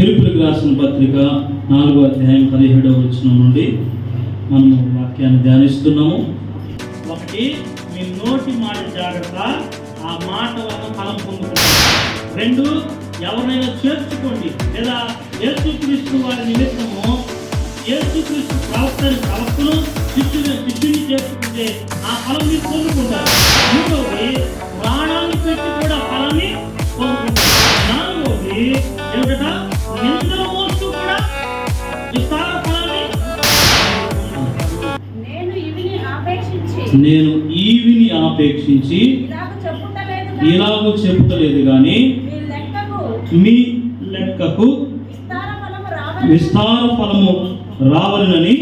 ఫిలిప్పీయులకు రాసిన పత్రిక 4వ అధ్యాయం 17వ వచనం నుండి మనము వాక్యాన్ని ధ్యానిస్తున్నాము. ఒకటి, మీ నోటి మాట జాగ్రత్త, ఆ మాట వల్ల ఫలం పొందుకుంటారు. రెండు, ఎవరైనా చేర్చుకోండి, లేదా యేసుక్రీస్తు వారి నిమిత్తము యేసుక్రీస్తు ప్రవక్తను శిష్యుని చేర్చుకుంటే ఆ ఫలం మీరు పొందుకుంటారు. మూడవది, ప్రాణాన్ని పెట్టి కూడా ఫలాన్ని పొందుకుంటారు. నాలుగవది ఏమిట, నిందలు మోస్తూ కూడా విస్తార ఫలాన్ని. నేను ఈవిని ఆపేక్షించి ఇలాగ చెప్పుటలేదు కానీ మీ లెక్కకు విస్తార ఫలము రావాలని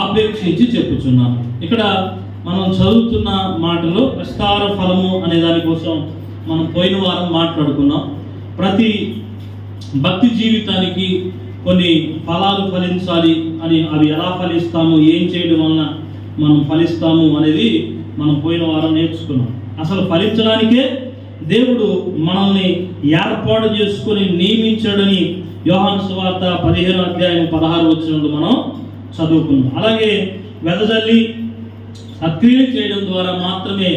ఆపేక్షించి చెప్పుచున్నాను. ఇక్కడ మనం చదువుతున్న మాటలో విస్తార ఫలము అనే దానికోసం మనం పోయిన వారం మాట్లాడుకున్నాం. ప్రతి భక్తి జీవితానికి కొన్ని ఫలాలు ఫలించాలి అని, అవి ఎలా ఫలిస్తాము, ఏం చేయడం వలన మనం ఫలిస్తాము అనేది మనం పోయిన వారం నేర్చుకున్నాం. అసలు ఫలించడానికే దేవుడు మనల్ని ఏర్పాటు చేసుకొని నియమించాడని యోహాను సువార్త 15వ అధ్యాయం 16వ వచనంలో మనం చదువుకున్నాం. అలాగే వెదజల్లి సక్రియలు చేయడం ద్వారా మాత్రమే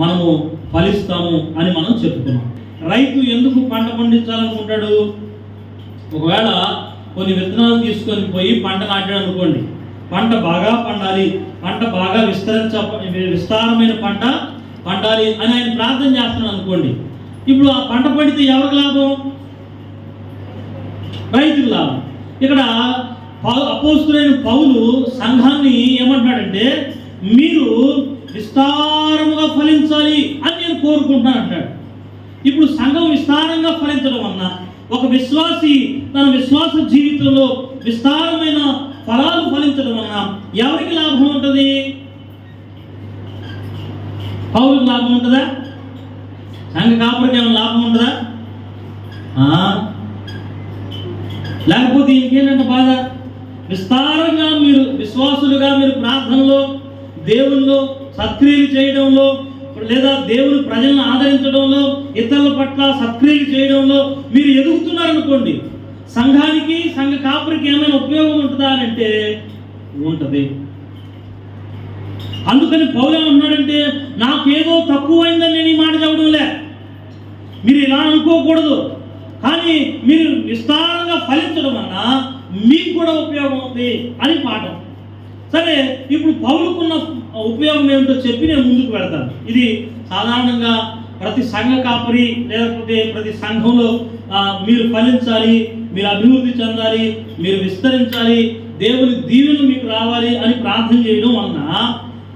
మనము ఫలిస్తాము అని మనం చెప్పుకున్నాం. రైతు ఎందుకు పంట పండించాలనుకుంటాడు? ఒకవేళ కొన్ని విత్తనాలు తీసుకొని పోయి పంట నాటాడు అనుకోండి, పంట బాగా పండాలి, పంట బాగా విస్తారమైన పంట పండాలి అని ఆయన ప్రార్థన చేస్తున్నాడు అనుకోండి. ఇప్పుడు ఆ పంట పండితే ఎవరికి లాభం? రైతుకు లాభం. ఇక్కడ అపోస్తులైన పౌలు సంఘాన్ని ఏమంటున్నాడంటే, మీరు విస్తారముగా ఫలించాలి అని నేను కోరుకుంటున్నాను అంటాడు. ఇప్పుడు సంఘం విస్తారంగా ఫలించడం వలన ఒక విశ్వాసి తన విశ్వాస జీవితంలో విస్తారమైన ఫలాలు ఫలించడం వలన ఎవరికి లాభం ఉంటుంది? పౌరులకు లాభం ఉంటుందా? సంఘ కాపురికి ఏమైనా లాభం ఉంటుందా? లేకపోతే ఇంకేంటంటే బాధ, విస్తారంగా మీరు విశ్వాసులుగా మీరు ప్రార్థనలో, దేవుల్లో సత్క్రియలు చేయడంలో, లేదా దేవుని ప్రజలను ఆదరించడంలో, ఇతరుల పట్ల సత్క్రియలు చేయడంలో మీరు ఎదుగుతున్నారనుకోండి, సంఘానికి సంఘ కాపురికి ఏమైనా ఉపయోగం ఉంటుందా అని అంటే ఉంటుంది. అందుకని పౌలు ఏమంటున్నాడంటే, నాకేదో తక్కువైందని నేను ఈ మాట చెప్పడంలే, మీరు ఇలా అనుకోకూడదు, కానీ మీరు విస్తారంగా ఫలించడం వలన మీకు కూడా ఉపయోగం ఉంది అని పాఠం. సరే, ఇప్పుడు పౌలుకున్న ఉపయోగం ఏమిటో చెప్పి నేను ముందుకు వెళ్తాను. ఇది సాధారణంగా ప్రతి సంఘ కాపరి లేకపోతే ప్రతి సంఘంలో మీరు ఫలించాలి, మీరు అభివృద్ధి చెందాలి, మీరు విస్తరించాలి, దేవుని దీవెనలు మీకు రావాలి అని ప్రార్థన చేయడం వలన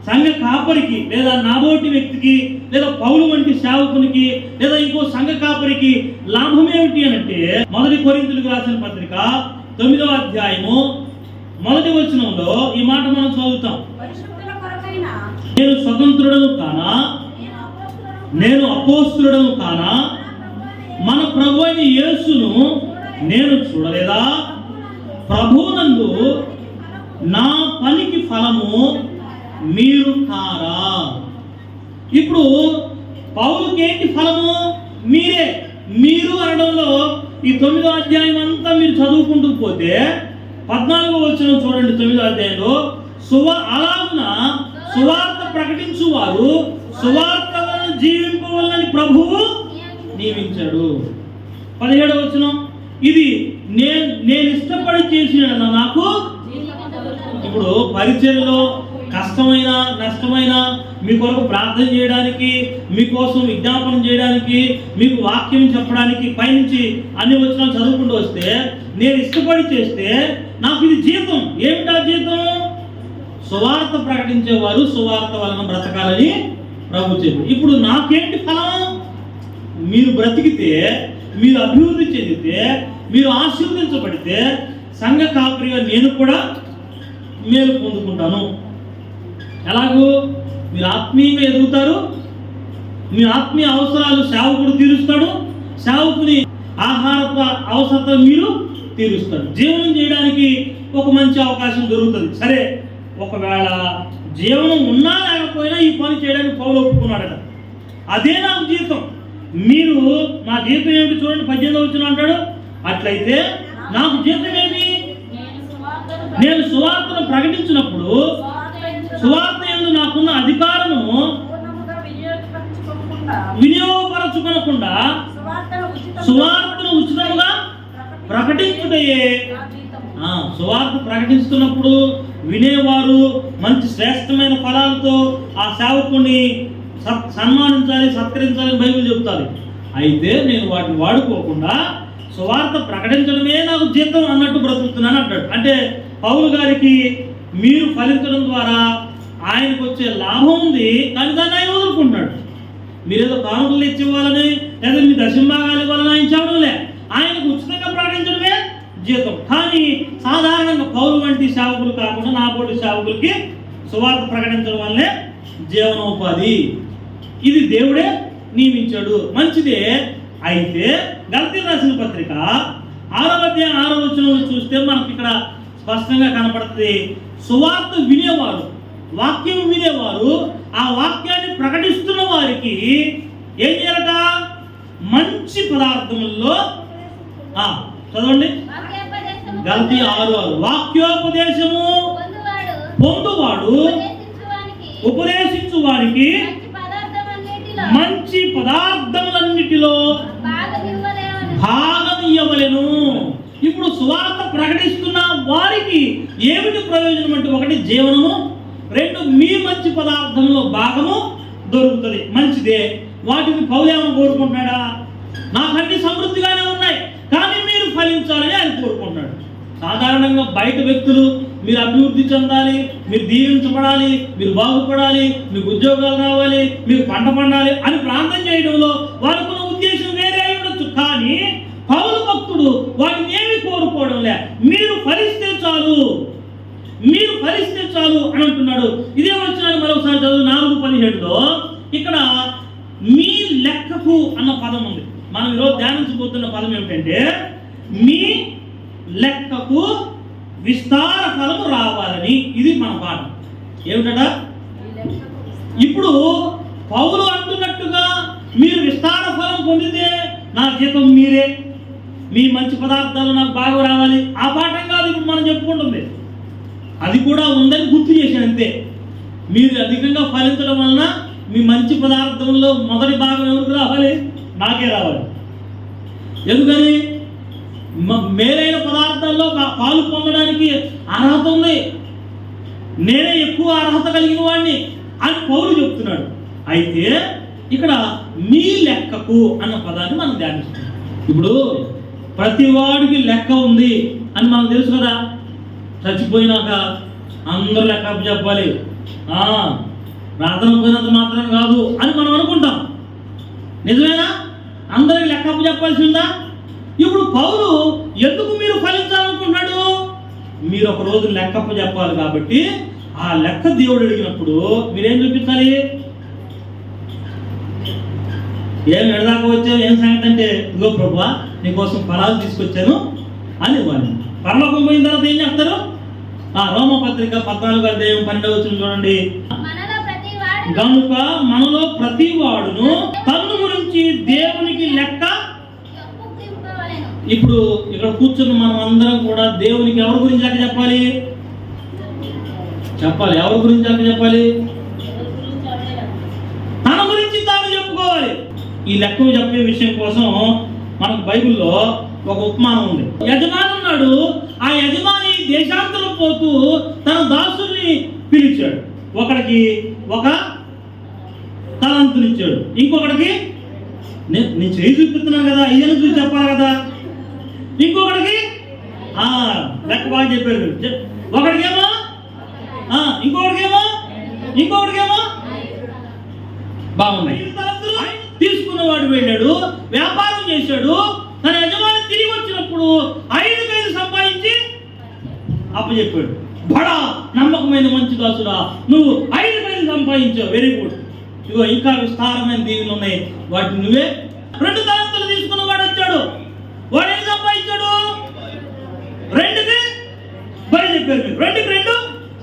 సంఘ కాపరికి లేదా నాబోటి వ్యక్తికి లేదా పౌలు వంటి సేవకునికి లేదా ఇంకో సంఘ కాపరికి లాభం ఏమిటి అని అంటే, 1 కొరింథీయులకు రాసిన పత్రిక 9వ అధ్యాయము 1వ వచనంలో ఈ మాట మనం చదువుతాం. నేను స్వతంత్రుడను కానా, నేను అపోస్తులుడను కానా, మన ప్రభు అయిన యేసును నేను చూడలేదా? ప్రభువునందు నా పనికి ఫలము మీరు కారా? ఇప్పుడు పౌలుకి ఏంటి ఫలము? మీరే. మీరు అనడంలో ఈ 9వ అధ్యాయం అంతా మీరు చదువుకుంటూ పోతే 14వ వచనం చూడండి. 9వ అధ్యాయంలో అలాగున సువార్త ప్రకటించువారు సువార్తలను జీవింపవలనని ప్రభువు నియమించాడు. 17వ వచనం, ఇది నేను ఇష్టపడి చేసిన నాకు. ఇప్పుడు పరిచర్యలో కష్టమైన నష్టమైన మీ కొరకు ప్రార్థన చేయడానికి, మీకోసం విజ్ఞాపనం చేయడానికి, మీకు వాక్యం చెప్పడానికి పైనుంచి అన్ని వచనాలు చదువుకుంటూ వస్తే, నేను ఇష్టపడి చేస్తే నాకు ఇది జీతం. ఏమిటా జీతం? సువార్త ప్రకటించేవారు సువార్త వలన బ్రతకాలని ప్రభు చెప్పు. ఇప్పుడు నాకేంటి ఫలం? మీరు బ్రతికితే, మీరు అభివృద్ధి చెందితే, మీరు ఆశీర్వదించబడితే సంఘ కాపరిగా నేను కూడా మేలు పొందుకుంటాను. ఎలాగూ? మీరు ఆత్మీయంగా ఎదుగుతారు, మీ ఆత్మీయ అవసరాలు సేవకుడు తీరుస్తాడు, సేవకుని ఆహార అవసరత మీరు తీరుస్తాడు, జీవనం చేయడానికి ఒక మంచి అవకాశం దొరుకుతుంది. సరే, ఒకవేళ జీవనం ఉన్నా లేకపోయినా ఈ పని చేయడానికి పౌలు ఒప్పుకున్నాడట. అదే నాకు జీతం. మీరు నా జీతం ఏమిటి చూడండి, 18వ వచనం అంటాడు, అట్లయితే నాకు జీతమేమి? నేను సువార్తను ప్రకటించినప్పుడు సువార్త యందు నాకున్న అధికారము వినియోగపరచుకోకుండా సువార్తను ఉచితంగా ప్రకటించుటయే. సువార్త ప్రకటిస్తున్నప్పుడు వినేవారు మంచి శ్రేష్టమైన ఫలాలతో ఆ సేవకుని సన్మానించాలి, సత్కరించాలని బైబిల్ చెబుతారు. అయితే నేను వాటిని వాడుకోకుండా సువార్త ప్రకటించడమే నాకు జీతం అన్నట్టు బ్రతుకుతున్నాను అంటాడు. అంటే పౌలు గారికి మీరు ఫలించడం ద్వారా ఆయనకు వచ్చే లాభం ఉంది, కానీ దాన్ని ఆయన వదులుకుంటున్నాడు. మీరేదో కానుకలు ఇచ్చివ్వాలని లేదా మీ దశంభాగాలు ఇవ్వాలని ఆయన చెప్పడంలే, ఆయనకు ఉచితంగా ప్రకటించడమే జీతం. కానీ సాధారణంగా పౌలు వంటి సేవకులు కాకుండా నాపోటి సేవకులకి సువార్త ప్రకటించడం వల్లే జీవనోపాధి. ఇది దేవుడే నియమించాడు, మంచిదే. అయితే గలతీయులకు రాసిన పత్రిక 6వ అధ్యాయం 6వ వచనంలో చూస్తే మనకి ఇక్కడ స్పష్టంగా కనపడుతుంది. సువార్త వినేవారు, వాక్యం వినేవారు, ఆ వాక్యాన్ని ప్రకటిస్తున్న వారికి ఏం చేయాలట? మంచి పదార్థముల్లో చదవండి, గలతీ 6:6 వాక్యోపదేశము పొందువాడు ఉపదేశించు వారికి మంచి పదార్థములన్నిటిలో భాగం ఇవ్వలేను. ఇప్పుడు సువార్త ప్రకటిస్తున్న వారికి ఏమిటి ప్రయోజనం అంటే, ఒకటి జీవనము, రెండు మీ మంచి పదార్థంలో భాగము దొరుకుతుంది. మంచిదే. వాటిని పౌలు ఏమైనా కోరుకుంటున్నాడా? నాకన్నీ సమృద్ధిగానే ఉన్నాయి కానీ మీరు ఫలించాలని ఆయన కోరుకుంటున్నాడు. సాధారణంగా బయట వ్యక్తులు మీరు అభివృద్ధి చెందాలి, మీరు దీవించబడాలి, మీరు బాగుపడాలి, మీకు ఉద్యోగాలు రావాలి, మీకు పంట పండాలి అని ప్రార్థన చేయడంలో వారికి ఉద్దేశం వేరే అయి ఉండొచ్చు. కానీ పౌలు భక్తుడు వాటిని ఏమి కోరుకోవడం లే, మీరు ఫలిస్తే చాలు, మీరు ఫలిస్తే చాలు అని అంటున్నాడు. ఇదే వచ్చినాడు మరొకసారి చదువు 4:17లో. ఇక్కడ మీ లెక్కకు అన్న పదం ఉంది. మనం ఈరోజు ధ్యానించబోతున్న పదం ఏమిటంటే, మీ లెక్కకు విస్తార ఫలము రావాలని. ఇది మన పాఠం. ఏమిటట? ఇప్పుడు పౌలు అంటున్నట్టుగా మీరు విస్తార ఫలం పొందితే నా జీతం మీరే, మీ మంచి పదార్థాలు నాకు బాగా రావాలి, ఆ పాఠం కాదు ఇప్పుడు మనం చెప్పుకుంటుంది. అది కూడా ఉందని గుర్తు చేశాను అంతే. మీరు అధికంగా ఫలించడం వలన మీ మంచి పదార్థంలో మొదటి భాగం ఎవరికి రావాలి? నాకే రావాలి. ఎందుకని? మేలైన పదార్థాల్లో పాలు పొందడానికి అర్హత ఉంది, నేనే ఎక్కువ అర్హత కలిగిన వాడిని అని పౌలు చెప్తున్నాడు. అయితే ఇక్కడ మీ లెక్కకు అన్న పదాన్ని మనం ధ్యానిస్తున్నాం. ఇప్పుడు ప్రతి వాడికి లెక్క ఉంది అని మనకు తెలుసు కదా. చచ్చిపోయినాక అందరూ లెక్క చెప్పాలి, ప్రార్థన పోయినంత మాత్రం కాదు అని మనం అనుకుంటాం. నిజమేనా? అందరికి లెక్క చెప్పాల్సి ఉందా? ఇప్పుడు పౌలు ఎందుకు మీరు ఫలించాలనుకుంటున్నాడు? మీరు ఒక రోజు లెక్కప్ప చెప్పాలి కాబట్టి ఆ లెక్క దేవుడు అడిగినప్పుడు మీరేం చూపించాలి? ఏం ఎడదాకా వచ్చావు, ఏం సంగతి అంటే, ఇదిగో ప్రభువా నీకోసం ఫలాలు తీసుకొచ్చాను అని ఇవ్వాలి. పరలోకం పోయిన తర్వాత ఏం చేస్తారు? రోమపత్రిక 14వ అధ్యాయం 12వ వచనం చూడండి. గనుక మనలో ప్రతి వాడును తన్ను గురించి దేవునికి లెక్క. ఇప్పుడు ఇక్కడ కూర్చున్న మనం అందరం కూడా దేవునికి ఎవరి గురించి లెక్క చెప్పాలి? ఎవరి గురించి లెక్క చెప్పాలి? తన గురించి తాను చెప్పుకోవాలి. ఈ లెక్క చెప్పే విషయం కోసం మనకు బైబిల్లో ఒక ఉపమానం ఉంది. యజమాని ఉన్నాడు. ఆ యజమాని దేశాంతరం పోతూ తన దాసుల్ని పిలిచాడు. ఒకడికి ఒక తలంతునిచ్చాడు, ఇంకొకడికి నేను చేయి చూపిస్తున్నాను కదా, అయ్యను చూసి చెప్పాలి కదా, ఇంకొకడికి లెక్క బాగా చెప్పారు. ఒకడికేమో ఇంకొకడికేమో బాగున్నాయి. తీసుకున్నవాడు వెళ్ళాడు, వ్యాపారం చేశాడు. తన యజమాని తిరిగి వచ్చినప్పుడు 5,000 సంపాదించి అప్పచెప్పాడు. బడా నమ్మకమైన మంచి దాసుడా, నువ్వు 5,000 సంపాదించావు, వెరీ గుడ్. ఇగో ఇంకా విస్తారమైన దీవులు ఉన్నాయి, వాటిని నువ్వే. 2 తలంతులు తీసుకున్నవాడు వచ్చాడు. వాడు ఏం సంపాదించాడు? 2కి బలి చెప్పారు మీరు, 2కి 2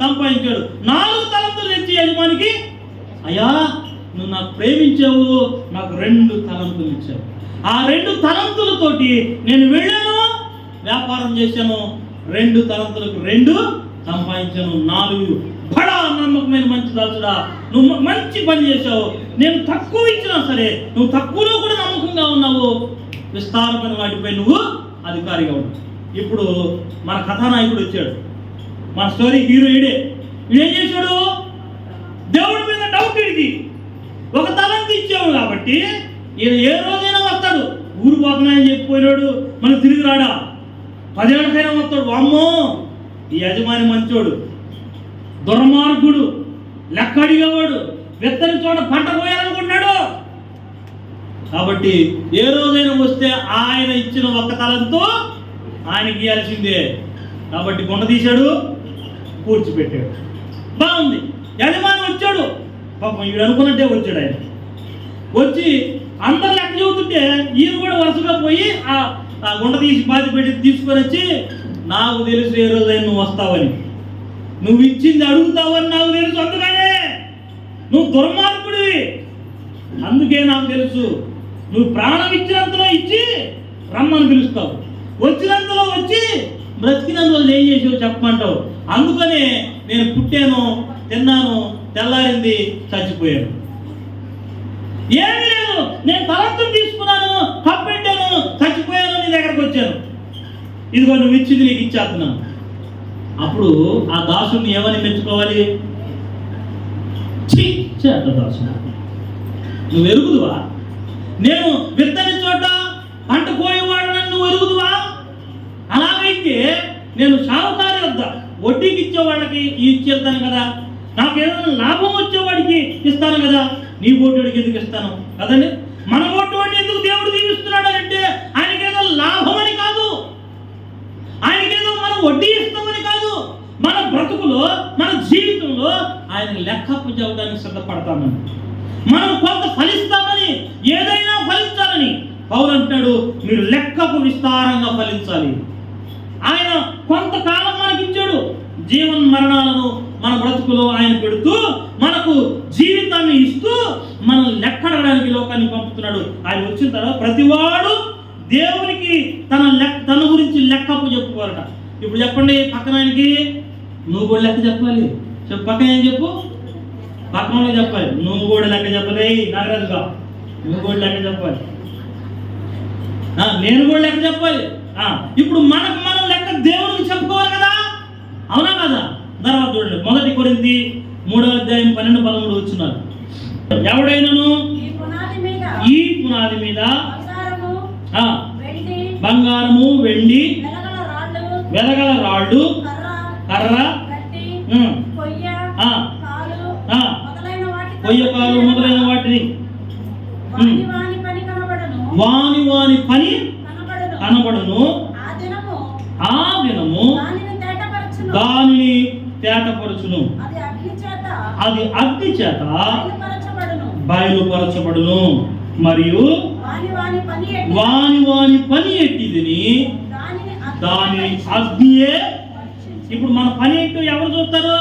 సంపాదించాడు. 4 తలంతులు తెచ్చి యజమానికి, అయ్యా నువ్వు నాకు ప్రేమించావు, నాకు 2 తలంతులు ఇచ్చావు. ఆ 2 తలంతులతోటి నేను వెళ్ళాను, వ్యాపారం చేశాను, 2 తలంతులకు 2 సంపాదించాను. 4 బడా నమ్మకమైన మంచి దాసుడా, నువ్వు మంచి పని చేశావు. నేను తక్కువ ఇచ్చినా సరే నువ్వు తక్కువలో కూడా నమ్మకంగా ఉన్నావు. విస్తారమైన వాటిపై నువ్వు అధికారిగా ఉన్నావు. ఇప్పుడు మన కథానాయకుడు వచ్చాడు, మన స్టోరీ హీరో ఈడే. ఈడేం చేశాడు? దేవుడి మీద డౌట్ ఇది. 1 తలంతు ఇచ్చాడు కాబట్టి ఈయన ఏ రోజైనా వస్తాడు. ఊరు పోతున్నాయని చెప్పిపోయినాడు, మనం తిరిగి రాడా? 10 ఏళ్ళకైనా వస్తాడు. వామ్మో ఈ యజమాని మంచోడు, దుర్మార్గుడు, లెక్క అడిగేవాడు, విత్తని చోట పంట పోయాలనుకుంటున్నాడు. కాబట్టి ఏ రోజైనా వస్తే ఆయన ఇచ్చిన 1 తలంతో ఆయనకి ఇవ్వాల్సిందే. కాబట్టి కొండ తీశాడు, కూర్చిపెట్టాడు. బాగుంది. యజమాని వచ్చాడు, పాపం వీడు అనుకున్నట్టే వచ్చాడు. ఆయన వచ్చి అందరు లెక్క చెబుతుంటే ఈయన కూడా వరుసగా పోయి ఆ గుండ తీసి బాధ పెట్టి తీసుకొని వచ్చి, నాకు తెలుసు ఏ రోజైనా నువ్వు వస్తావని, నువ్వు ఇచ్చింది అడుగుతావని నాకు తెలుసు, అందుకనే నువ్వు దుర్మార్గుడివి, అందుకే నాకు తెలుసు. నువ్వు ప్రాణం ఇచ్చినంతలో ఇచ్చి రమ్మని పిలుస్తావు, వచ్చినంతలో వచ్చి బ్రతికినంతలో ఏం చేసావు చెప్పమంటావు. అందుకనే నేను పుట్టాను, తిన్నాను, తెల్లారింది, చచ్చిపోయాను. ఏమీ లేదు, నేను తలంతులు తీసుకున్నాను, కప్పెట్టాను, చచ్చిపోయాను, నీ దగ్గరకు వచ్చాను, ఇదిగో నువ్వు ఇచ్చింది నీకు ఇచ్చేస్తున్నాను. అప్పుడు ఆ దాసుని ఏమని మెచ్చుకోవాలి? చేత దాసుడు, నువ్వు ఎరుగుదువా? నేను విత్తని చోట పంట కోయేవాడు నువ్వు ఎరుగుదువా? అలాగైతే నేను షావుకారి వద్ద వడ్డీకి ఇచ్చే వాళ్ళకి ఇచ్చేస్తాను కదా, నాకు ఏదైనా లాభం వచ్చేవాడికి ఇస్తాను కదా, నీ ఓటుడికి ఎందుకు ఇస్తాను కదండి? మన ఓటువాడిని ఎందుకు దేవుడు దీవిస్తున్నాడు అంటే ఆయనకేదో లాభం అని కాదు, ఆయనకేదో మనం వడ్డీ ఇస్తామని కాదు, మన బ్రతుకులో మన జీవితంలో ఆయన లెక్కప్పు చెప్పడానికి సిద్ధపడతామని, మనం కొంత ఫలిస్తామని, ఏదైనా ఫలించాలని పౌలు అంటున్నాడు, మీరు లెక్కకు విస్తారంగా ఫలించాలి. ఆయన కొంతకాలం మనకి ఇచ్చాడు, జీవన మరణాలను మన బ్రతుకులో ఆయన పెడుతూ మనకు జీవితాన్ని ఇస్తూ మనం లెక్కడడానికి లోకాన్ని పంపుతున్నాడు. ఆయన వచ్చిన తర్వాత ప్రతివాడు దేవునికి తన గురించి లెక్కప్పు చెప్పుకోవాలట. ఇప్పుడు చెప్పండి పక్కన ఆయనకి, నువ్వు కూడా లెక్క చెప్పాలి. చెప్పు, పక్కన ఏం చెప్పు, పక్కన చెప్పాలి. నువ్వు కూడా లెక్క చెప్పలే నాగరాజుగా, నువ్వు కూడా లెక్క చెప్పాలి, నేను కూడా లెక్క చెప్పాలి. ఇప్పుడు మనం లెక్క దేవునికి చెప్పుకోవాలి కదా, అవునా కదా? తర్వాత చూడండి 1 కొరింథీ 3:12-13 వచ్చినారు. ఎవడైనాను ఈ పునాది మీద బంగారము, వెండి, వెలగల రాళ్ళు, కర్ర, కొయ్యకాలు మొదలైన వాటిని వాని పని కనబడును, ఆ దినము దానిని తేటపరచును, అది అగ్ని చేత బయలుపరచబడును, మరియు వాని పని ఎట్టిదిని దానిని అగ్నియే. ఇప్పుడు మన పని ఏంటో ఎవరు చూస్తారు?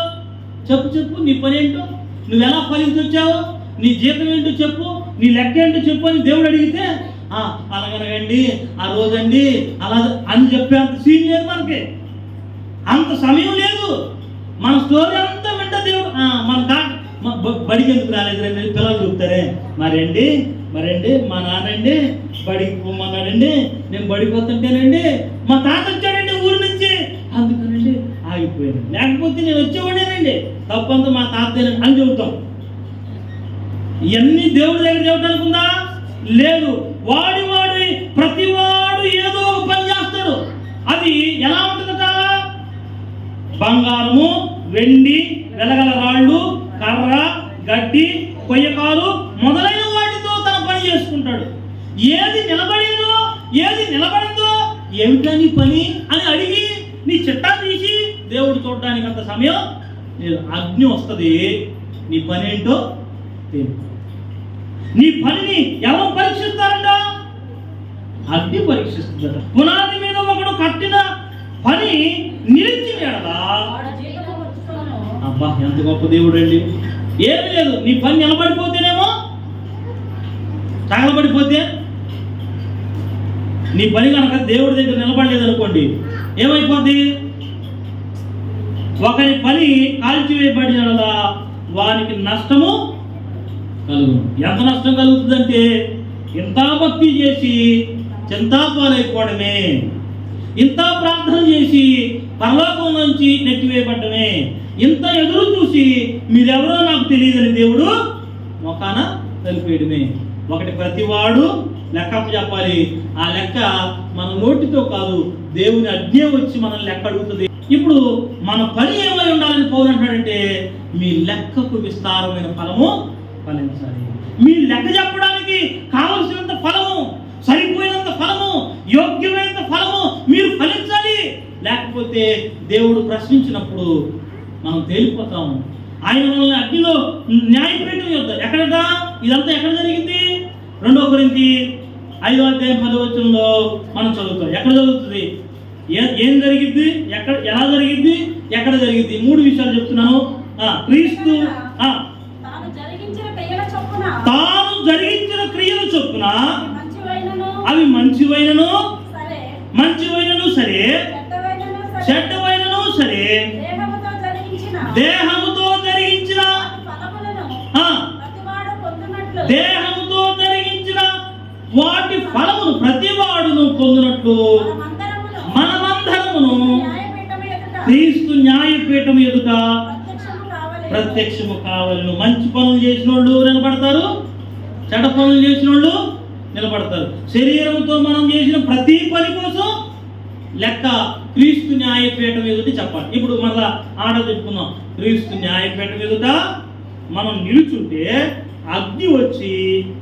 చెప్పు, నీ పని ఏంటో, నువ్వు ఎలా ఫలించొచ్చావు, నీ జీతం ఏంటో చెప్పు, నీ లెక్క ఏంటో చెప్పు అని దేవుడు అడిగితే అలాగనగండి, ఆ రోజండి అలా అని చెప్పేంత సీన్ లేదు మనకి, అంత సమయం లేదు. మన స్టోరీ అంతా వింట దేవుడు. మన బడికి ఎందుకు రాలేదు రండి పిల్లలు చెప్తారే, మరండి మా నాన్నండి బడికి పోమన్నాడండి, నేను బడికి వస్తుంటేనండి మా తాత వచ్చాడండి ఊరి నుంచి, అందుకనండి ఆగిపోయాను, లేకపోతే నేను వచ్చేవాడేనండి, తప్పంతా మా తాతేనండి అని చెబుతాం. ఇవన్నీ దేవుడి దగ్గర చెప్పడానికి ఉందా? లేదు. వాడి ప్రతివాడు ఏదో ఒక పని చేస్తాడు. అది ఎలా ఉంటుందట? బంగారము, వెండి, వెలగల రాళ్ళు, కర్ర, గడ్డి, కొయ్యకాలు మొదలైన వాటితో తన పని చేసుకుంటాడు. ఏది నిలబడిందో ఏమిటా నీ పని అని అడిగి నీ చిట్టా తీసి దేవుడు చూడడానికి అంత సమయం లేదు. అగ్ని వస్తుంది, నీ పని ఏంటో తెలియదు. నీ పనిని ఎవరు పరీక్షిస్తారంట? అగ్ని పరీక్షిస్తుందట. పునాది మీద ఒకడు కట్టిన పని నిలిచి వేడదా, అబ్బా ఎంత గొప్ప దేవుడు అండి. ఏమి లేదు, నీ పని నిలబడిపోతేనేమో, తగలబడిపోతే నీ పని కనుక దేవుడి దగ్గర నిలబడలేదు అనుకోండి, ఏమైపోద్ది? ఒకరి పని కాల్చివేయబడినదా వానికి నష్టము కలుగు. ఎంత నష్టం కలుగుతుందంటే, ఇంత భక్తి చేసి చింతాపాలైపోవడమే, ఇంత ప్రార్థన చేసి పరలోకం నుంచి నెట్టివేయబడ్డమే, ఇంత ఎదురు చూసి మీరెవరో నాకు తెలియదని దేవుడు మొకాన తెలిపేయడమే. ఒకటి ప్రతివాడు లెక్క చెప్పాలి. ఆ లెక్క మన నోటితో కాదు, దేవుని ఆజ్ఞ వచ్చి మనల్ని లెక్క అడుగుతుంది. ఇప్పుడు మన పని ఏమై ఉండాలని పౌలు అంటాడంటే, మీ లెక్కకు విస్తారమైన ఫలము ఫలించాలి. మీ లెక్క చెప్పడానికి కావలసినంత ఫలము, సరిపోయినంత ఫలము, యోగ్యమైనంత ఫలము మీరు ఫలించాలి. లేకపోతే దేవుడు ప్రశ్నించినప్పుడు మనం తేలిపోతాము. ఆయన మనల్ని అగ్నిలో న్యాయపీఠం యొద్ద, ఎక్కడట ఇదంతా ఎక్కడ జరిగింది? 2 కొరింథీ 5వ అధ్యాయం 10వ వచనంలో మనం చదువుతాం. ఎక్కడ జరుగుతుంది? ఏం జరిగింది? ఎక్కడ, ఎలా జరిగింది, ఎక్కడ జరిగింది? 3 విషయాలు చెప్తున్నాను. క్రీస్తు తాను జరిగించిన క్రియల చొప్పున అవి మంచివైనను సరే, చెడ్డవైనను సరే, దేహముతో జరిగించిన వాటి ఫలమును ప్రతివాడును పొందినట్లు మనమందరమును క్రీస్తు న్యాయపీఠం ఎదుట ప్రత్యక్షము కావాలను. మంచి పనులు చేసిన వాళ్ళు నిలబడతారు, చెడ్డ పనులు చేసిన వాళ్ళు నిలబడతారు. శరీరంతో మనం చేసిన ప్రతి పని కోసం లెక్క క్రీస్తు న్యాయపీఠం ఎదుట చెప్పాలి. ఇప్పుడు మళ్ళా ఆడ చెప్పుకున్నాం, క్రీస్తు న్యాయపీఠం ఎదుట మనం నిలుచుంటే అగ్ని వచ్చి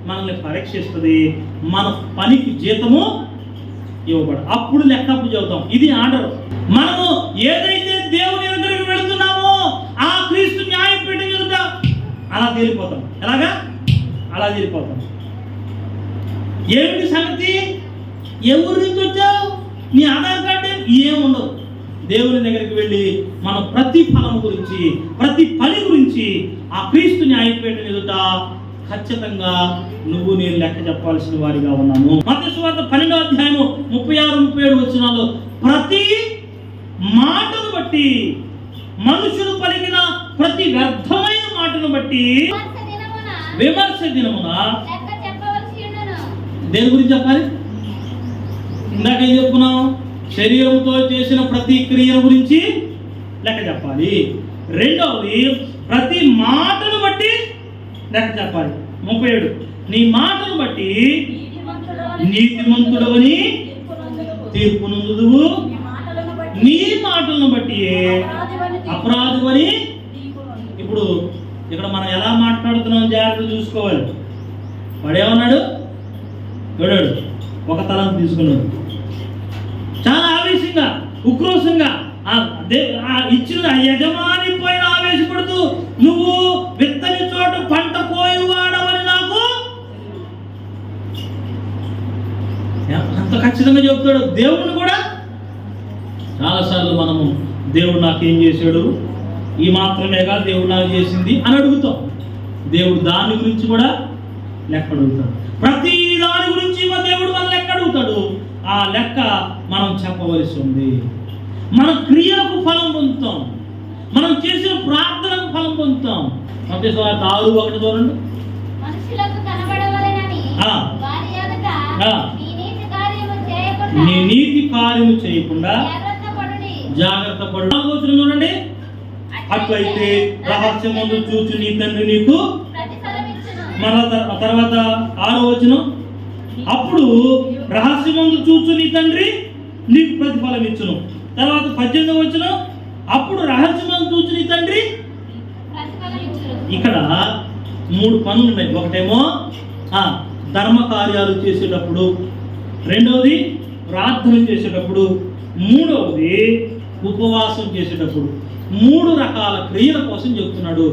మనల్ని పరీక్షిస్తుంది, మన పనికి జీతము ఇవ్వబడు. అప్పుడు లెక్కప్పు చెబుతాం. ఇది ఆర్డర్. మనము ఏదైతే దేవుని దగ్గరికి వెళుతున్నామో ఆ క్రీస్తు న్యాయపీఠం ఎదుట అలా తేలిపోతాం. ఎలాగా? అలా తేలిపోతాం. ఏమిటి సంగతి? ఏ ఊరి నుంచి వచ్చావు? నీ ఆధార్ కార్డు ఏముండదు. దేవుని దగ్గరికి వెళ్ళి మన ప్రతి ఫలం గురించి, ప్రతి పని గురించి ఆ క్రీస్తు న్యాయపీఠం ఎదుట ఖచ్చితంగా నువ్వు నేను లెక్క చెప్పాల్సిన వారిగా ఉన్నాము. మత్తయి సువార్త 12వ అధ్యాయము 36-37 వచనాల్లో, ప్రతి మాటను బట్టి, మనుషులు పలికిన ప్రతి వ్యర్థమైన మాటను బట్టి విమర్శ దినమున దేని గురించి చెప్పాలి? ఇందాక ఏం చెప్పుకున్నాం? శరీరంతో చేసిన ప్రతి క్రియ గురించి లెక్క చెప్పాలి. రెండవది, ప్రతి మాటను బట్టి లెక్క చెప్పాలి. 37, నీ మాటను బట్టి నీతిమంతుడవని తీర్పు నొందుదువు, నీ మాటలను బట్టి అపరాధమని. ఇప్పుడు ఇక్కడ మనం ఎలా మాట్లాడుతున్నాం జాగ్రత్త చూసుకోవాలి. వాడేమన్నాడు? చూడాడు, ఒక తలం తీసుకున్నాడు, చాలా ఆవేశంగా, ఉక్రోషంగా ఇచ్చిన యజమాని పైన ఆవేశపడుతూ, నువ్వు విత్తని చోట పంట కోయవాడవని నాకు అంత ఖచ్చితంగా చెబుతాడు. దేవుడిని కూడా చాలాసార్లు మనము దేవుడు నాకేం చేశాడు, ఈ మాత్రమేగా దేవుడు నాకు చేసింది అని అడుగుతాం. దేవుడు దాని గురించి కూడా లెక్క అడుగుతాడు. ప్రతి దాని గురించి దేవుడు మన లెక్క అడుగుతాడు. ఆ లెక్క మనం చెప్పవలసి ఉంది. మన క్రియలకు ఫలం పొందుతాం, మనం చేసిన ప్రార్థనకు ఫలం పొందుతాం. మత్తయి సువార్త 6:1 చూడండి. నీ నీతి కార్యము చేయకుండా జాగ్రత్త పడు. చూడండి, అట్లయితే రహస్యమందు చూచి నీ తండ్రి నీకు. మరలా తర్వాత 6వ వచనం, అప్పుడు రహస్యమందు చూచు నీ తండ్రి నీకు ప్రతిఫలం ఇచ్చును. తర్వాత 18వ వచనం, అప్పుడు రహస్యమందు చూచు నీ తండ్రి. ఇక్కడ 3 పనులు ఉన్నాయి. ఒకటేమో ధర్మ కార్యాలు చేసేటప్పుడు, రెండవది ప్రార్థన చేసేటప్పుడు, మూడవది ఉపవాసం చేసేటప్పుడు. 3 రకాల క్రియల కోసం చెప్తున్నాడు.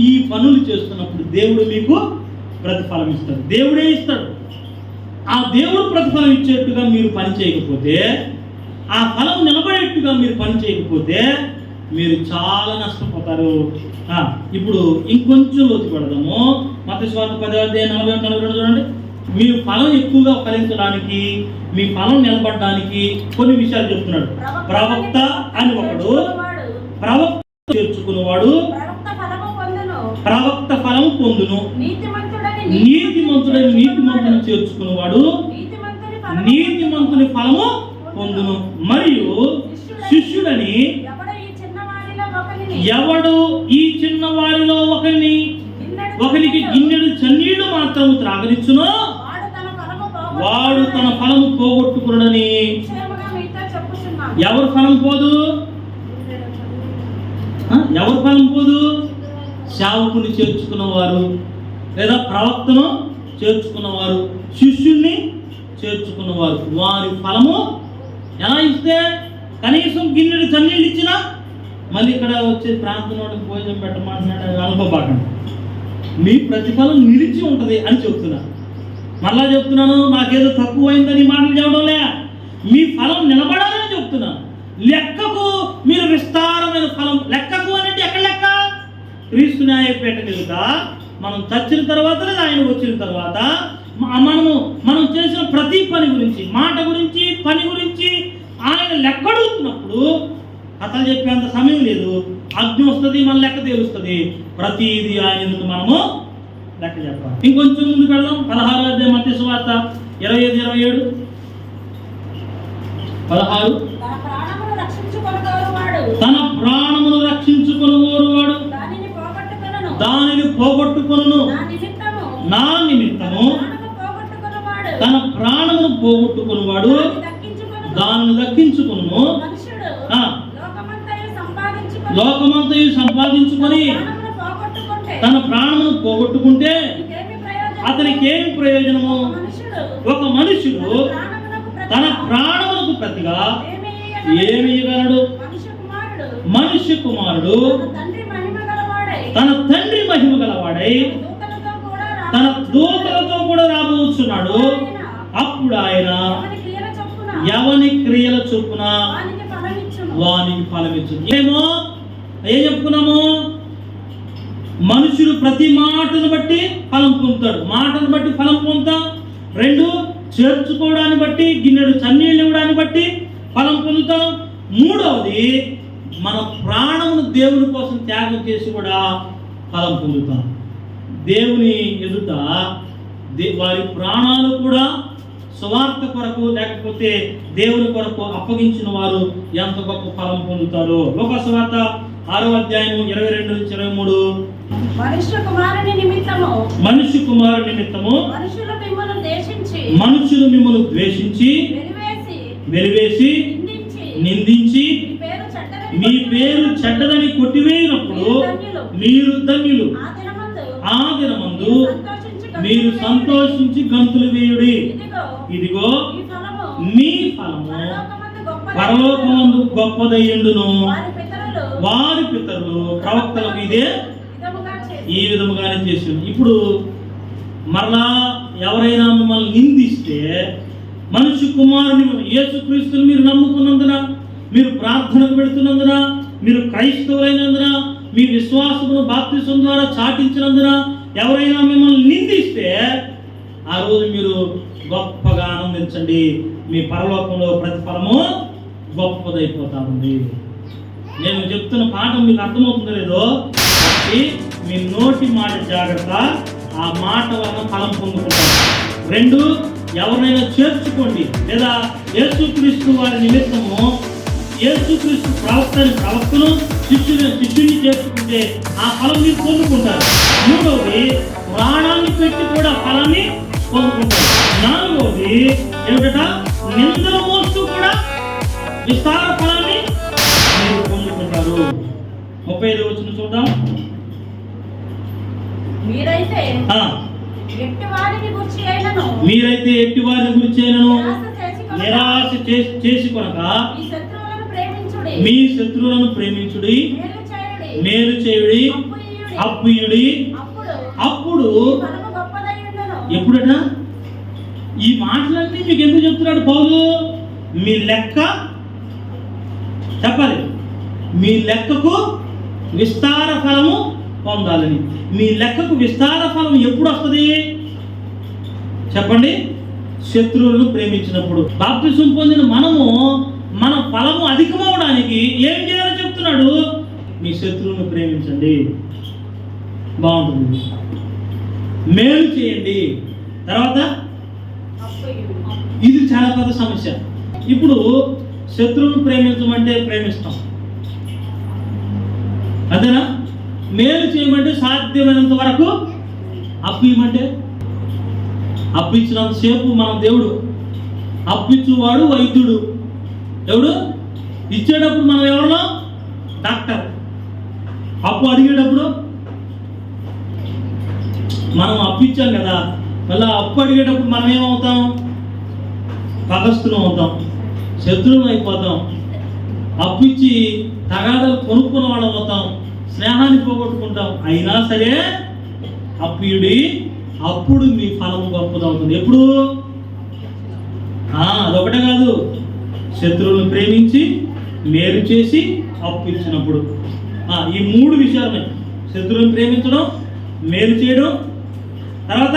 ఈ పనులు చేస్తున్నప్పుడు దేవుడు మీకు ప్రతిఫలం ఇస్తాడు. దేవుడే ఇస్తాడు. ఆ దేవుడు ప్రతిఫలం ఇచ్చేట్టుగా మీరు పని చేయకపోతే, ఆ ఫలం నిలబడేట్టుగా మీరు పని చేయకపోతే మీరు చాలా నష్టపోతారు. ఇప్పుడు ఇంకొంచెం లోతు పడదాము. మత్తయి సువార్త 10వ అధ్యాయం 41-42 చూడండి. మీరు ఫలం ఎక్కువగా ఫలించడానికి, మీ ఫలం నిలబడడానికి కొన్ని విషయాలు చెప్తున్నాడు. ప్రవక్త అని ఒకడు, ప్రవక్త చేర్చుకున్నవాడు ప్రవక్త ఫలము పొందును, నీతిమంతుడని నీతిమంతుని చేర్చుకున్నవాడు నీతిమంతుని ఫలము పొందును, మరియు శిష్యుడని ఎవడు ఈ చిన్న వారిలో ఒకరికి గిన్నెడు చన్నీళ్లు మాత్రము త్రాగనిచ్చునో వాడు తన ఫలము పోగొట్టుకున్నాడని. ఎవరు ఫలం పోదు? ఎవరు ఫలం పోదు? సేవకుని చేర్చుకున్నవారు, లేదా ప్రవక్తను చేర్చుకున్నవారు, శిష్యుల్ని చేర్చుకున్నవారు. వారి ఫలము ఎలా ఇస్తే? కనీసం గిన్నెడు చన్నీళ్ళు ఇచ్చినా మళ్ళీ ఇక్కడ వచ్చే ప్రాంతంలోకి భోజనం పెట్టమంటున్నాడు అనుకోబాకండి. మీ ప్రతిఫలం నిలిచి ఉంటుంది అని చెప్తున్నా. మళ్ళా చెప్తున్నాను, నాకేదో తక్కువైందని మాటలు చెప్పడంలే, మీ ఫలం నిలబడాలని చెప్తున్నాను. లెక్కకు మీరు విస్తారమైన ఫలం, లెక్కకు అనేది ఎక్కడ లెక్క? క్రీస్తు న్యాయపేట కనుక మనం చచ్చిన తర్వాత, లేదా ఆయన వచ్చిన తర్వాత మనం చేసిన ప్రతి పని గురించి, మాట గురించి, పని గురించి ఆయన లెక్క అడుగుతున్నప్పుడు కథలు చెప్పేంత సమయం లేదు. అగ్ని వస్తుంది, మన లెక్క తెలుస్తుంది. ప్రతిదీ ఆయన మనము లెక్క చెప్పాలి. ఇంకొంచెం ముందుకు వెళ్దాం. 16వ అధ్యాయం మత్తయి సువార్త 25-27. 16 తన ప్రాణమును రక్షించుకొనువాడు దానిని పోగొట్టుకొనును, నా నిమిత్తము తన ప్రాణమును పోగొట్టుకొనువాడు దానిని దక్కించుకొనును. లోకమంతయు సంపాదించుకొని తన ప్రాణమును పోగొట్టుకుంటే అతనికి ఏమి ప్రయోజనము? ఒక మనుషుడు తన ప్రాణములకు ప్రతిగా ఏమి ఇవ్వగలడు? మనుష్య కుమారుడు తన తండ్రి మహిమ గలవాడై తన దూతలతో కూడా రాబోతున్నాడు. అప్పుడు ఆయన ఎవని క్రియల చొప్పున వానికి ఫలమిచ్చును. ఏం చెప్పుకున్నాము? మనుషులు ప్రతి మాటను బట్టి ఫలం పొందుతాడు. మాటను బట్టి ఫలం పొందుతాం. 2, చేర్చుకోవడాన్ని బట్టి, గిన్నెడు చన్నీళ్ళు ఇవ్వడాన్ని బట్టి ఫలం పొందుతాం. 3వది, మన ప్రాణమును దేవుని కోసం త్యాగం చేసి కూడా ఫలం పొందుతాం. దేవుని ఎదుట వారి ప్రాణాలు కూడా స్వార్థ కొరకు, లేకపోతే దేవుని కొరకు అప్పగించిన వారు ఎంత గొప్ప ఫలం పొందుతారో. లోకాసు వార్త 6వ అధ్యాయం 22-23. మనుష్య కుమారుని నిమిత్తము మనుషులు మిమ్మల్ని ద్వేషించి వెలివేసి నిందించి మీ పేరు చెడ్డదని కొట్టివేయినప్పుడు మీరు ధన్యులు. ఆ దినమందు మీరు సంతోషించి గంతులు వేయుడి. ఇదిగో మీ ఫలము పరలోకమందు గొప్పదయ్యుండును. వారి పితరులు ప్రవక్తలకు ఈ విధముగానే చేసి. ఇప్పుడు మరలా ఎవరైనా మిమ్మల్ని నిందిస్తే, మనుష్య కుమారుని యేసుక్రీస్తుని మీరు నమ్ముకున్నందున, మీరు ప్రార్థనకు పెడుతున్నందున, మీరు క్రైస్తవులైనందున, మీ విశ్వాసమును బాప్తిసం ద్వారా చాటించినందున ఎవరైనా మిమ్మల్ని నిందిస్తే ఆ రోజు మీరు గొప్పగా ఆనందించండి. మీ పరలోకంలో ప్రతిఫలము గొప్పదైపోతా ఉంది. నేను చెప్తున్న పాఠం మీకు అర్థమవుతుందో లేదో, మీ నోటి మాట జాగ్రత్త. ఆ మాట వలన ఫలం పొందుకుంటారు. 2, ఎవరినైనా చేర్చుకోండి, లేదా యేసుక్రీస్తు వారి నిమిత్తము యేసుక్రీస్తు ప్రవక్తను శిష్యుని చేర్చుకుంటే ఆ ఫలం మీరు పొందుకుంటారు. 3వది, ప్రాణాన్ని పెట్టి కూడా ఫలాన్ని పొందుకుంటారు. 4వది ఏమిట? నిందలు మోస్తూ కూడా విస్తార ఫలాన్ని మీరు పొందుకుంటారు. 35వ వచనం చూద్దాం. మీరైతే ఎట్టివారిని గురించి అయినను నిరాశ చేసి కొనక మీ శత్రువులను ప్రేమించుడి, మేలు చేయుడి, అప్పుయుడి. అప్పుడు ఎప్పుడట? ఈ మాటలన్నీ మీకు ఎందుకు చెప్తున్నాడు పౌలు? మీ లెక్క చెప్పాలి. మీ లెక్కకు విస్తార ఫలము పొందాలని. మీ లెక్కకు విస్తార ఫలం ఎప్పుడు వస్తుంది? చెప్పండి, శత్రువులను ప్రేమించినప్పుడు. బాప్తిసం పొందిన మనము మన ఫలము అధికమవడానికి ఏం చేయాలో చెప్తున్నాడు. మీ శత్రువులను ప్రేమించండి, బాగుంటుంది. మేలు చేయండి. తర్వాత ఇది చాలా పెద్ద సమస్య. ఇప్పుడు శత్రువును ప్రేమించమంటే ప్రేమిస్తాం, అదేనా? మేలు చేయమంటే సాధ్యమైనంత వరకు అప్పు ఇవ్వమంటే అప్పు ఇచ్చినంతసేపు మనం దేవుడు, అప్పిచ్చువాడు వైద్యుడు. ఎవడు ఇచ్చేటప్పుడు మనం ఎవరిలో? డాక్టర్. అప్పు అడిగేటప్పుడు మనం అప్పు ఇచ్చాం కదా, మళ్ళీ అప్పు అడిగేటప్పుడు మనం ఏమవుతాం? పగస్తులం అవుతాం, శత్రువులు అయిపోతాం, అప్పు ఇచ్చి తగాదాలు కొనుక్కున్న వాళ్ళం అవుతాం, స్నేహాన్ని పోగొట్టుకుంటాం. అయినా సరే అప్పియుడి, అప్పుడు మీ ఫలం గొప్పదవుతుంది. ఎప్పుడు? అదొకటే కాదు, శత్రువులను ప్రేమించి మేలు చేసి అప్పు ఇచ్చినప్పుడు. ఈ 3 విషయాలు: శత్రువులను ప్రేమించడం, మేలు చేయడం, తర్వాత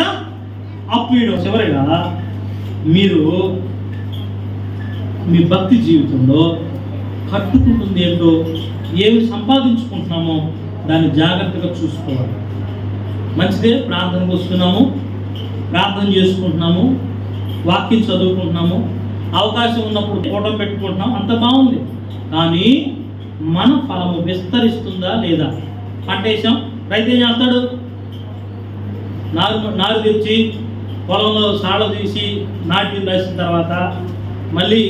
అప్పు ఇవ్వడం. చివరిగా మీరు మీ భక్తి జీవితంలో కట్టుకుంటుంది ఏంటో, ఏమి సంపాదించుకుంటున్నామో దాన్ని జాగ్రత్తగా చూసుకోవాలి. మంచిదే, ప్రార్థనకు వస్తున్నాము, ప్రార్థన చేసుకుంటున్నాము, వాక్యం చదువుకుంటున్నాము, అవకాశం ఉన్నప్పుడు ఫోటో పెట్టుకుంటున్నాం, అంత బాగుంది. కానీ మన ఫలము విస్తరిస్తుందా లేదా? పంట వేసాం, రైతు ఏం చేస్తాడు? నారు తెచ్చి పొలంలో సాడ తీసి నాటి రాసిన తర్వాత మళ్ళీ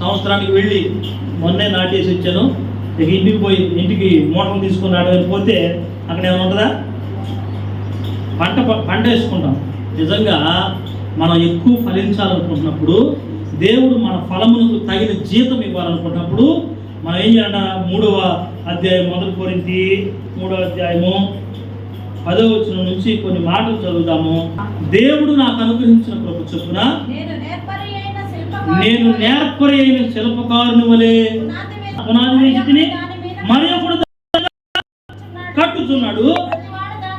సంవత్సరానికి వెళ్ళి మొన్నే నాటేసి వచ్చాను, ఇక ఇంటికి మోటార్ తీసుకొని నాటడానికి పోతే అక్కడ ఏమైనా ఉంటుందా? పంట వేసుకుంటాం. నిజంగా మనం ఎక్కువ ఫలించాలనుకుంటున్నప్పుడు, దేవుడు మన ఫలమునకు తగిన జీతం ఇవ్వాలనుకుంటున్నప్పుడు మనం ఏం చేయాలంట? 3వ అధ్యాయం 1 కొరింథీ 3వ అధ్యాయము 10వ వచనం నుంచి కొన్ని మాటలు చదువుదాము. దేవుడు నాకు అనుగ్రహించిన కృప చొప్పున నేను నేర్పరి అయిన శిల్పకారుని వలె పునాది వేసి తిని మరి ఒకడు కట్టుచున్నాడు,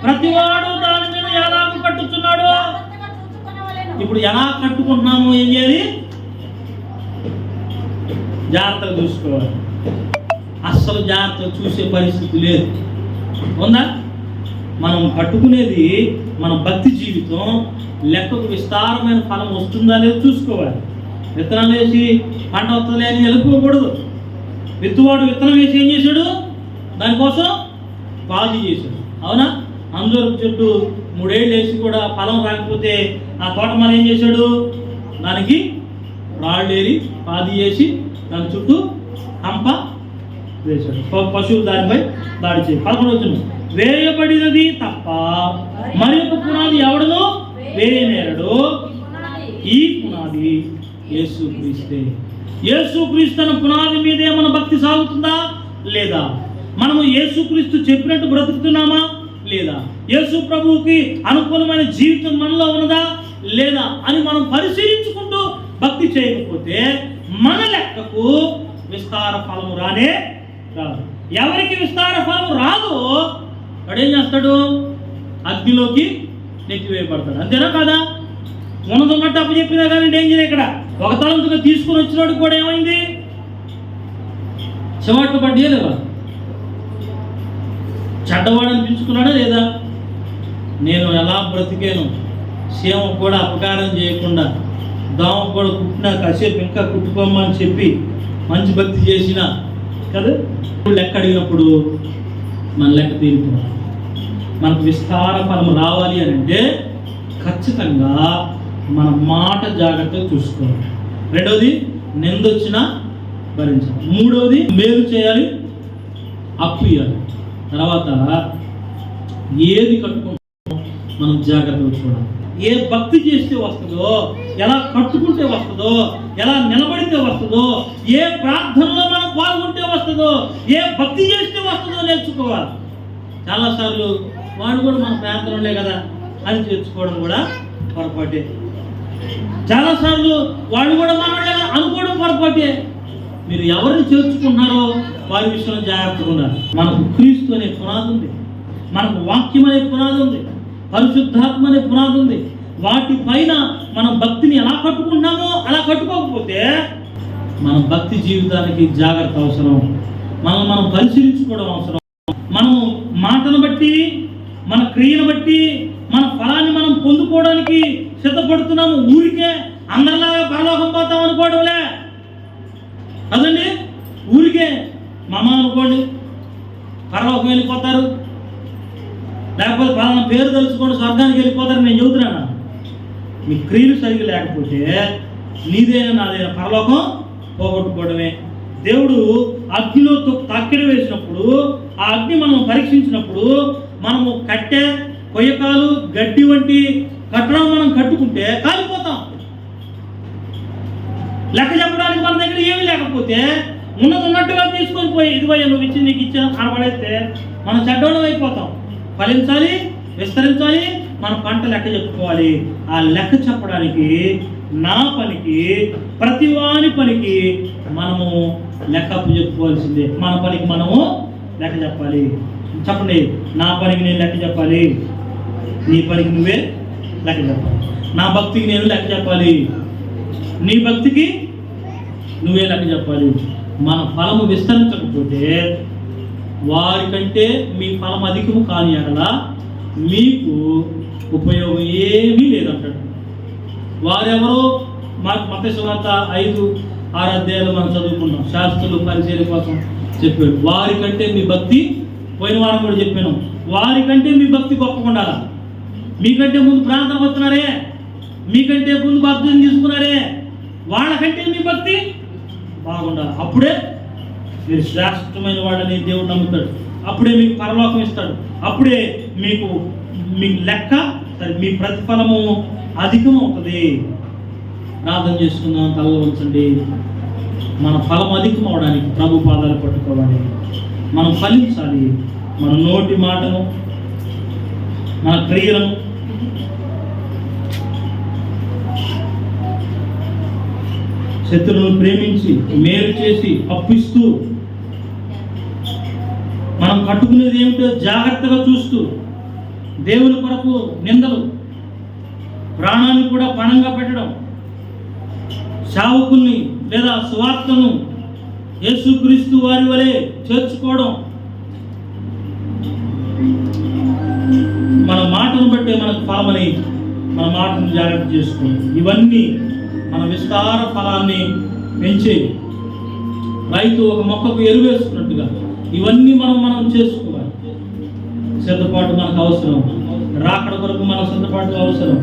ప్రతివాడు దాని మీద ఎలా కట్టుచున్నాడు. ఇప్పుడు ఎలా కట్టుకుంటున్నాము, ఏం చేయాలి? జాగ్రత్తగా చూసుకోవాలి. అస్సలు జాగ్రత్తగా చూసే పరిస్థితి లేదు, ఉందా? మనం కట్టుకునేది మన భక్తి జీవితం లెక్కకు విస్తారమైన ఫలం వస్తుందా లేదో చూసుకోవాలి. విత్తనాలు వేసి పంట వస్తుంది అని వెళ్ళిపోకూడదు. విత్తువాడు విత్తనం వేసి ఏం చేశాడు? దానికోసం పాది చేశాడు, అవునా? అంజూరపు చెట్టు 3 ఏళ్ళు వేసి కూడా ఫలం రాకపోతే ఆ తోట మనం ఏం చేశాడు? దానికి రాళ్ళేరి పాది చేసి దాని చుట్టూ కంప వేశాడు, పశువులు దానిపై దాడి చేయి. 11వ వచనం, వేయబడినది తప్ప మరి ఒక పునాది ఎవడనో వేయనేరడు, ఈ పునాది యేసుక్రీస్తే. యేసుక్రీస్తు అన్న పునాది మీదే మన భక్తి సాగుతుందా లేదా? మనము యేసుక్రీస్తు చెప్పినట్టు బ్రతుకుతున్నామా లేదా? యేసు ప్రభువుకి అనుకూలమైన జీవితం మనలో ఉన్నదా లేదా అని మనం పరిశీలించుకుంటూ భక్తి చేయకపోతే మన లెక్కకు విస్తార ఫలము రానే రాదు. ఎవరికి విస్తార ఫలము రాదో వాడు ఏం చేస్తాడు? అగ్నిలోకి నెట్టివేయబడతాడు. అంతేనా కాదా? ఉన్నదన్నట్టు అప్పు చెప్పినా కానీ డేంజర్. ఇక్కడ ఒక తలంతుగా తీసుకుని వచ్చినోడు కూడా ఏమైంది? చెవాట్లు పడ్డా లేదా? చెడ్డవాడు అనిపించుకున్నాడా లేదా? నేను ఎలా బ్రతికాను, సీమ కూడా అపకారం చేయకుండా, దోమ కూడా కుట్టినా కాసేపు ఇంకా కుట్టుకోమని చెప్పి మంచి భక్తి చేసిన కదా. లెక్క అడిగినప్పుడు మన లెక్క తీరుకున్నాం. మనకు విస్తార ఫలం రావాలి అని అంటే ఖచ్చితంగా మన మాట జాగ్రత్తగా చూసుకోవాలి. 2వది నిందొచ్చినా భరించాలి. 3వది మేలు చేయాలి, అప్పు ఇవ్వాలి. తర్వాత ఏది కట్టుకుంటామో మనం జాగ్రత్తగా చూడాలి. ఏ భక్తి చేస్తే వస్తుందో, ఎలా కట్టుకుంటే వస్తుందో, ఎలా నిలబడితే వస్తుందో, ఏ ప్రార్థనలో మనం పాల్గొంటే వస్తుందో, ఏ భక్తి చేస్తే వస్తుందో నేర్చుకోవాలి. చాలాసార్లు వాడు కూడా మన ప్రార్థనలే కదా అని చేర్చుకోవడం కూడా పొరపాటే. చాలాసార్లు వాళ్ళు కూడా మనోళ్ళే అనుకోవడం పొరపాటే. మీరు ఎవరిని చేర్చుకుంటున్నారో వారి విషయంలో జాగ్రత్తగా ఉండాలి. మనకు క్రీస్తు అనే పునాది ఉంది, మనకు వాక్యం అనే పునాది ఉంది, పరిశుద్ధాత్మ అనే పునాది ఉంది, వాటి పైన మనం భక్తిని ఎలా కట్టుకుంటున్నామో అలా కట్టుకోకపోతే మన భక్తి జీవితానికి జాగ్రత్త అవసరం. మనం పరిశీలించుకోవడం అవసరం. మనం మాటను బట్టి, మన క్రియను బట్టి మన ఫలాన్ని మనం పొందుకోవడానికి సిద్ధపడుతున్నాము. ఊరికే అందరిలాగా పరలోకం పోతాం అనుకోవడంలే అదండి. ఊరికే మమ అనుకోండి పరలోకం వెళ్ళిపోతారు, లేకపోతే పలానా పేరు తెలుసుకోండి స్వర్గానికి వెళ్ళిపోతారు. నేను చెబుతున్నాను, మీ క్రియలు సరిగ్గా లేకపోతే నీదైనా నాదైనా పరలోకం పోగొట్టుకోవడమే. దేవుడు అగ్నిలో తక్కిడి వేసినప్పుడు, ఆ అగ్ని మనం పరీక్షించినప్పుడు, మనము కట్టె, కొయ్యకాలు, గడ్డి వంటి కట్టడం మనం కట్టుకుంటే కాలిపోతాం. లెక్క చెప్పడానికి మన దగ్గర ఏమీ లేకపోతే ఉన్నట్టుగా తీసుకొని పోయి ఇదిగో నువ్వు ఇచ్చి నీకు ఇచ్చిన కనబడేస్తే మనం చెడ్డోళ్ళం అయిపోతాం. ఫలించాలి, విస్తరించాలి, మన పంట లెక్క చెప్పుకోవాలి. ఆ లెక్క చెప్పడానికి నా పనికి, ప్రతి వాని పనికి మనము లెక్క చెప్పుకోవాల్సిందే. మన పనికి మనము లెక్క చెప్పాలి. చెప్పండి, నా పనికి నేను లెక్క చెప్పాలి, నీ పనికి నువ్వే లెక్క చెప్పాలి. నా భక్తికి నేను లెక్క చెప్పాలి, నీ భక్తికి నువ్వే లెక్క చెప్పాలి. మన ఫలము విస్తరించకపోతే వారికంటే మీ ఫలం అధికము కాని అలా మీకు ఉపయోగం ఏమీ లేదంటాడు. వారెవరో మత్తయి సువార్త 5-6 అధ్యాయాలు మనం చదువుకున్నాం. శాస్త్రులు పరిచర్య కోసం చెప్పాడు. వారికంటే మీ భక్తి, పోయిన వారం కూడా చెప్పాను, వారికంటే మీ భక్తి గొప్పగా ఉండాలా. మీకంటే ముందు ప్రార్థన వస్తున్నారే, మీకంటే ముందు బాప్తిజం తీసుకున్నారే, వాళ్ళకంటే మీ భక్తి బాగుండాలి. అప్పుడే మీరు శ్రేష్టమైన వాడని దేవుడు నమ్ముతాడు. అప్పుడే మీకు పరలోకం ఇస్తాడు. అప్పుడే మీకు లెక్క మీ ప్రతిఫలము అధికం అవుతుంది. ప్రార్థన చేసుకుందాం, తలలో ఉంచండి. మన ఫలం అధికం అవడానికి ప్రభు పాదాలు పట్టుకోవాలి. మనం ఫలించాలి. మన నోటి మాటను, మన క్రియలను, శత్రువులను ప్రేమించి మేలు చేసి అప్పిస్తూ, మనం కట్టుకునేది ఏమిటో జాగ్రత్తగా చూస్తూ, దేవుని కొరకు నిందలు, ప్రాణాన్ని కూడా పణంగా పెట్టడం, సేవకుల్ని లేదా సువార్తను యేసుక్రీస్తు వారి వలె చేర్చుకోవడం, మన మాటను బట్టే మనకు ఫలమని మన మాటను జాగ్రత్త చేసుకోండి. ఇవన్నీ మన విస్తార ఫలాన్ని పెంచే రైతు ఒక మొక్కకు ఎరువు వేసుకున్నట్టుగా ఇవన్నీ మనం చేసుకోవాలి. సిద్ధపాటు మనకు అవసరం. రాకడ కొరకు మన సిద్ధపాటు అవసరం.